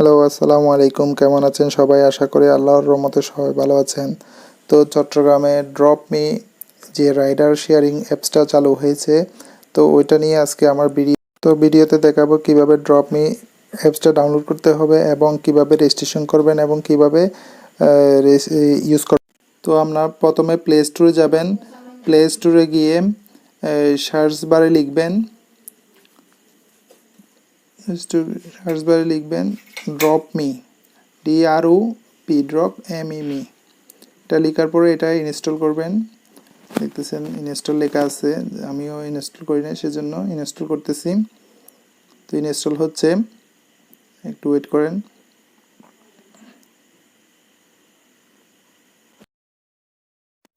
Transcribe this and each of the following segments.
Hello, আসসালামু আলাইকুম। কেমন আছেন সবাই? আশা করি আল্লাহর রহমতে সবাই ভালো আছেন। তো চট্টগ্রামে ড্রপমি যে রাইডার শেয়ারিং অ্যাপসটা চালু হয়েছে, তো ওইটা নিয়ে আজকে আমার ভিডিওতে দেখাবো কিভাবে ড্রপমি অ্যাপসটা ডাউনলোড করতে হবে এবং কিভাবে রেজিস্ট্রেশন করবেন এবং কিভাবে ইউজ করবেন। তো আপনার প্রথমে প্লে স্টোরে যাবেন। প্লে স্টোরে গিয়ে সার্চ বারে লিখবেন ড্রপমি, DROP, ড্রপ MEME। এটা লেখার পরে এটা ইনস্টল করবেন। দেখতেছেন ইনস্টল লেখা আছে, আমিও ইনস্টল করি না, সেজন্য ইনস্টল করতেছি। তো ইনস্টল হচ্ছে, একটু ওয়েট করেন।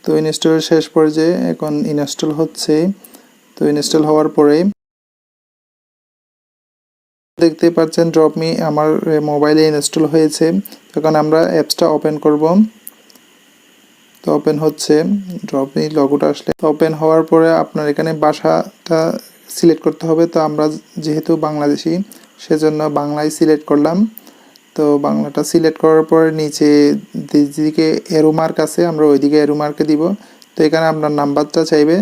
তো ইনস্টলের শেষ পর্যায়ে এখন ইনস্টল হচ্ছে। তো ইনস্টল হওয়ার পরে দেখতে পাচ্ছেন ড্রপমি আমার মোবাইলে ইনস্টল হয়েছে। তখন আমরা অ্যাপসটা ওপেন করব। তো ওপেন হচ্ছে, ড্রপমি লোগোটা আসলে ওপেন হওয়ার পরে আপনার এখানে ভাষাটা সিলেক্ট করতে হবে। তো আমরা যেহেতু বাংলাদেশি, সেজন্য বাংলায় সিলেক্ট করলাম। তো বাংলাটা সিলেক্ট করার পরে নিচে যেদিকে এরো মার্ক আছে আমরা ওইদিকে এরো মার্কে দিব। তো এখানে আপনার নাম্বারটা চাইবে।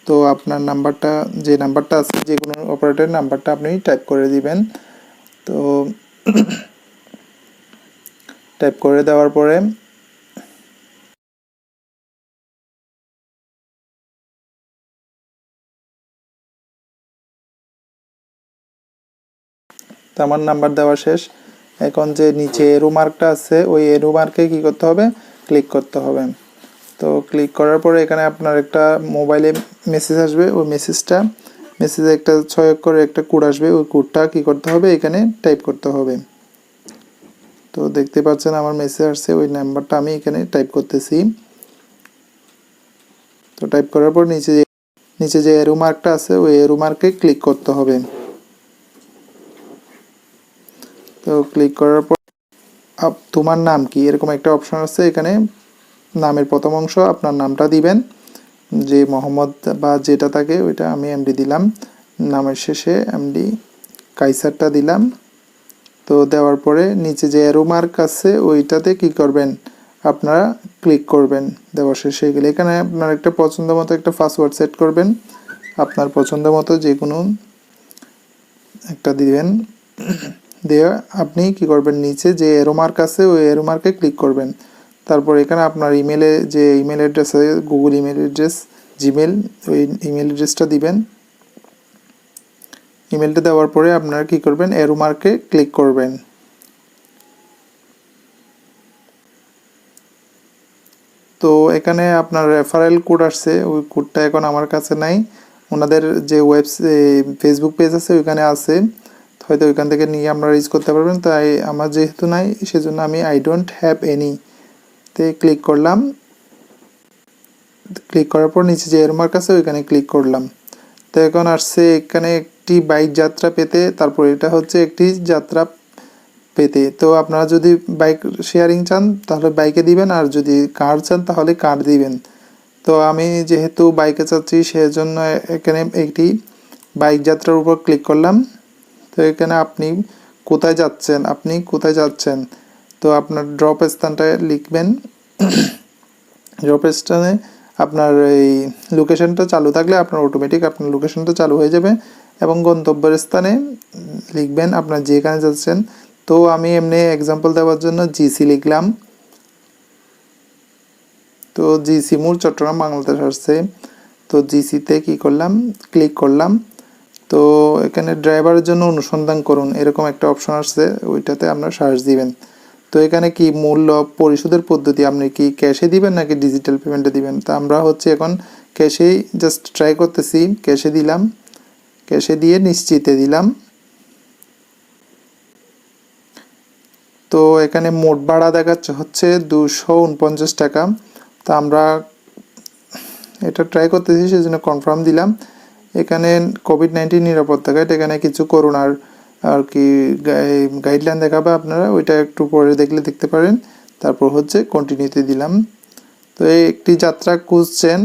তো আপনার নাম্বারটা, যে নাম্বারটা আছে, যে কোনো অপারেটরের নাম্বারটা আপনি টাইপ করে দিবেন। তো টাইপ করে দেওয়ার পরে তো আমার নাম্বার দেওয়া শেষ। এখন যে নিচে এরো মার্কটা আছে, ওই এরো মার্কে কী করতে হবে? ক্লিক করতে হবে। তো ক্লিক করার পরে এখানে আপনার একটা মোবাইলে মেসেজ আসবে। ওই মেসেজে একটা 6 করে একটা কোড আসবে। ওই কোডটা কী করতে হবে? এখানে টাইপ করতে হবে। তো দেখতে পাচ্ছেন আমার মেসেজ আসছে, ওই নাম্বারটা আমি এখানে টাইপ করতেছি। তো টাইপ করার পর নিচে যে এরো মার্কটা আছে, ওই এরো মার্কে ক্লিক করতে হবে। তো ক্লিক করার পর তোমার নাম কি, এরকম একটা অপশন আছে। এখানে নামের প্রথম অংশ আপনার নামটা দিবেন, যে মোহাম্মদ বা যেটা থাকে ওইটা। আমি এমডি দিলাম। নামের শেষে এমডি কাইসারটা দিলাম। তো দেওয়ার পরে নিচে যে অ্যারো মার্ক আছে ওইটাতে কি করবেন? আপনারা ক্লিক করবেন দেওয়ার শেষে গেলে। এখানে আপনার একটা পছন্দ মতো একটা পাসওয়ার্ড সেট করবেন। আপনার পছন্দ মতো যে কোনো একটা দিবেন। দিয়ে আপনি কি করবেন? নিচে যে অ্যারো মার্ক আছে ওই অ্যারো মার্কে ক্লিক করবেন। তারপর এখানে আপনার ইমেলে যে ইমেল অ্যাড্রেস আছে, গুগল ইমেল অ্যাড্রেস, জিমেল, ওই ইমেল অ্যাড্রেসটা দিবেন। ইমেলটা দেওয়ার পরে আপনারা কি করবেন? অ্যারো মার্কে ক্লিক করবেন। তো এখানে আপনার রেফারেল কোড আসছে, ওই কোডটা এখন আমার কাছে নাই। ওনাদের যে ফেসবুক পেজ আছে ওইখানে আছে, হয়তো ওইখান থেকে নিয়ে আপনারা ইউজ করতে পারবেন। তাই আমার যেহেতু নাই, সেজন্য আমি আই ডোন্ট হ্যাভ এনি তে ক্লিক করলাম। ক্লিক করার পর নিচে যে এরমার্ক আছে ওইখানে ক্লিক করলাম। তো এখন আসছে এখানে একটি বাইক যাত্রা পেতে, তারপর এটা হচ্ছে একটি যাত্রা পেতে। তো আপনারা যদি বাইক শেয়ারিং চান তাহলে বাইকে দিবেন, আর যদি কার চান তাহলে কার দিবেন। তো আমি যেহেতু বাইকে চাচ্ছি, সেজন্য এখানে একটি বাইক যাত্রার উপর ক্লিক করলাম। তো এখানে আপনি কোথায় যাচ্ছেন, তো আপনার ড্রপ স্থানটা লিখবেন। ড্রপ স্থানে আপনার এই লোকেশনটা চালু থাকলে আপনার অটোমেটিক আপনার লোকেশনটা চালু হয়ে যাবে, এবং গন্তব্যের স্থানে লিখবেন আপনার যেখানে যাচ্ছেন। তো আমি এমনি এক্সাম্পল দেওয়ার জন্য জিসি লিখলাম। তো জিসি মূল চট্টগ্রাম বাংলাদেশ আসছে। তো জিসিতে কি করলাম? ক্লিক করলাম। তো এখানে ড্রাইভারের জন্য অনুসন্ধান করুন এরকম একটা অপশন আসছে, ওইটাতে আপনার সার্চ দিবেন। তো এখানে কি মূল্য পরিশোধের পদ্ধতি, আপনি কি ক্যাশে দিবেন নাকি ডিজিটাল পেমেন্টে দিবেন? তো আমরা হচ্ছে এখন ক্যাশেই জাস্ট ট্রাই করতেছি। ক্যাশে দিলাম, ক্যাশে দিয়ে নিশ্চিতে দিলাম। তো এখানে মোট ভাড়া দেখাচ্ছে হচ্ছে 249 টাকা। তো আমরা এটা ট্রাই করতেছি, সেজন্য কনফার্ম দিলাম। এখানে কোভিড-19 নিরাপত্তা গাইড, এখানে কিছু করোনার আর কি গাইডলাইন দেখাবে, আপনারা ওইটা একটু পরে দেখতে পারেন। তারপর হচ্ছে কন্টিনিউতে দিলাম। তো এই একটি যাত্রা খুঁজছেন।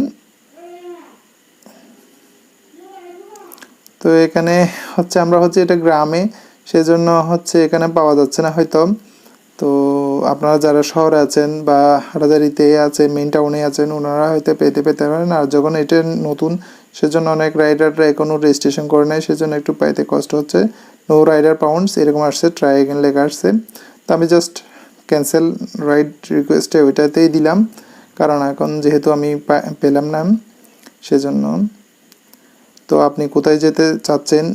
তো এখানে হচ্ছে আমরা হচ্ছে এটা গ্রামে সেজন্য হচ্ছে এখানে পাওয়া যাচ্ছে না হয়তো। তো আপনারা যারা শহরে আছেন বা হাটাজারিতে আছেন, মেইন টাউনে আছেন, ওনারা হয়তো পেতে পারেন। আর যখন এটা নতুন, সেজন্য অনেক রাইডাররা এখনও রেজিস্ট্রেশন করে নেয়, সেজন্য একটু পাইতে কষ্ট হচ্ছে। নো রাইডার পাউন্ডস এরকম আসছে, ট্রাই এগেন লেখা আসছে। তো আমি জাস্ট ক্যান্সেল রাইড রিকোয়েস্টে ওইটাতেই দিলাম, কারণ এখন যেহেতু আমি পেলাম না সেজন্য। তো আপনি কোথায় যেতে চাচ্ছেন,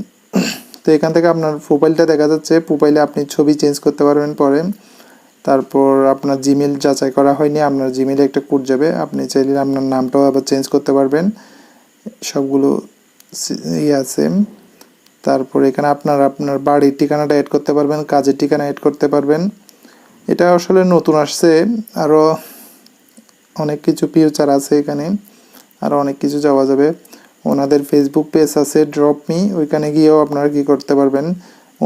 তো এখান থেকে আপনার প্রোফাইলটা দেখা যাচ্ছে। প্রোফাইলে আপনি ছবি চেঞ্জ করতে পারবেন পরে। তারপর আপনার জিমেল যাচাই করা হয়নি, আপনার জিমেলে একটা কোড যাবে, আপনি চাইলে আপনার নামটাও আবার চেঞ্জ করতে পারবেন। সবগুলো আছে। তারপর এখানে আপনার বাড়ির ঠিকানাটা অ্যাড করতে পারবেন, কাজের ঠিকানা অ্যাড করতে পারবেন। এটা আসলে নতুন আসছে, আরও অনেক কিছু ফিউচার আছে এখানে, আরও অনেক কিছু যাওয়া যাবে। ওনাদের ফেসবুক পেজ আছে ড্রপমি, ওইখানে গিয়েও আপনারা কী করতে পারবেন,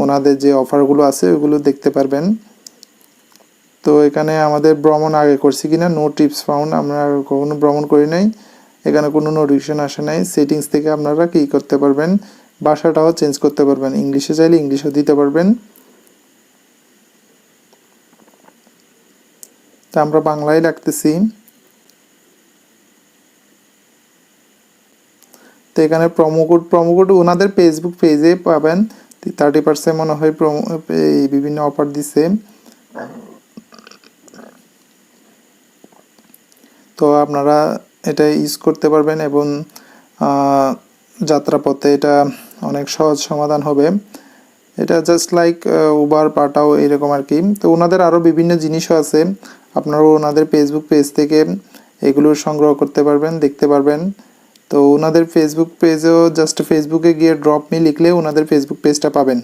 ওনাদের যে অফারগুলো আছে ওইগুলো দেখতে পারবেন। তো এখানে আমাদের ভ্রমণ আগে করছি কিনা, নো টিপস ফাউন্ড, আমরা কখনো ভ্রমণ করি নাই, এখানে কোনো নোটিফিকেশন আসে নাই। সেটিংস থেকে আপনারা কী করতে পারবেন, ভাষাটাও চেঞ্জ করতে পারবেন, ইংলিশে চাইলে ইংলিশও দিতে পারবেন। তা আমরা বাংলায় রাখতেছি। তো এখানে প্রোমো কোড ওনাদের ফেসবুক পেজে পাবেন। 30% মনে হয় এই বিভিন্ন অফার দিছে। তো আপনারা এটা ইউজ করতে পারবেন এবং যাত্রাপথে এটা অনেক সহজ সমাধান হবে। এটা জাস্ট লাইক উবার পাঠাও এরকম আর কি। তো ওনাদের আরও বিভিন্ন জিনিসও আছে, আপনারাও ওনাদের ফেসবুক পেজ থেকে এগুলো সংগ্রহ করতে পারবেন, দেখতে পারবেন। তো ওনাদের ফেসবুক পেজেও জাস্ট ফেসবুকে গিয়ে ড্রপ মি লিখলে ওনাদের ফেসবুক পেজটা পাবেন।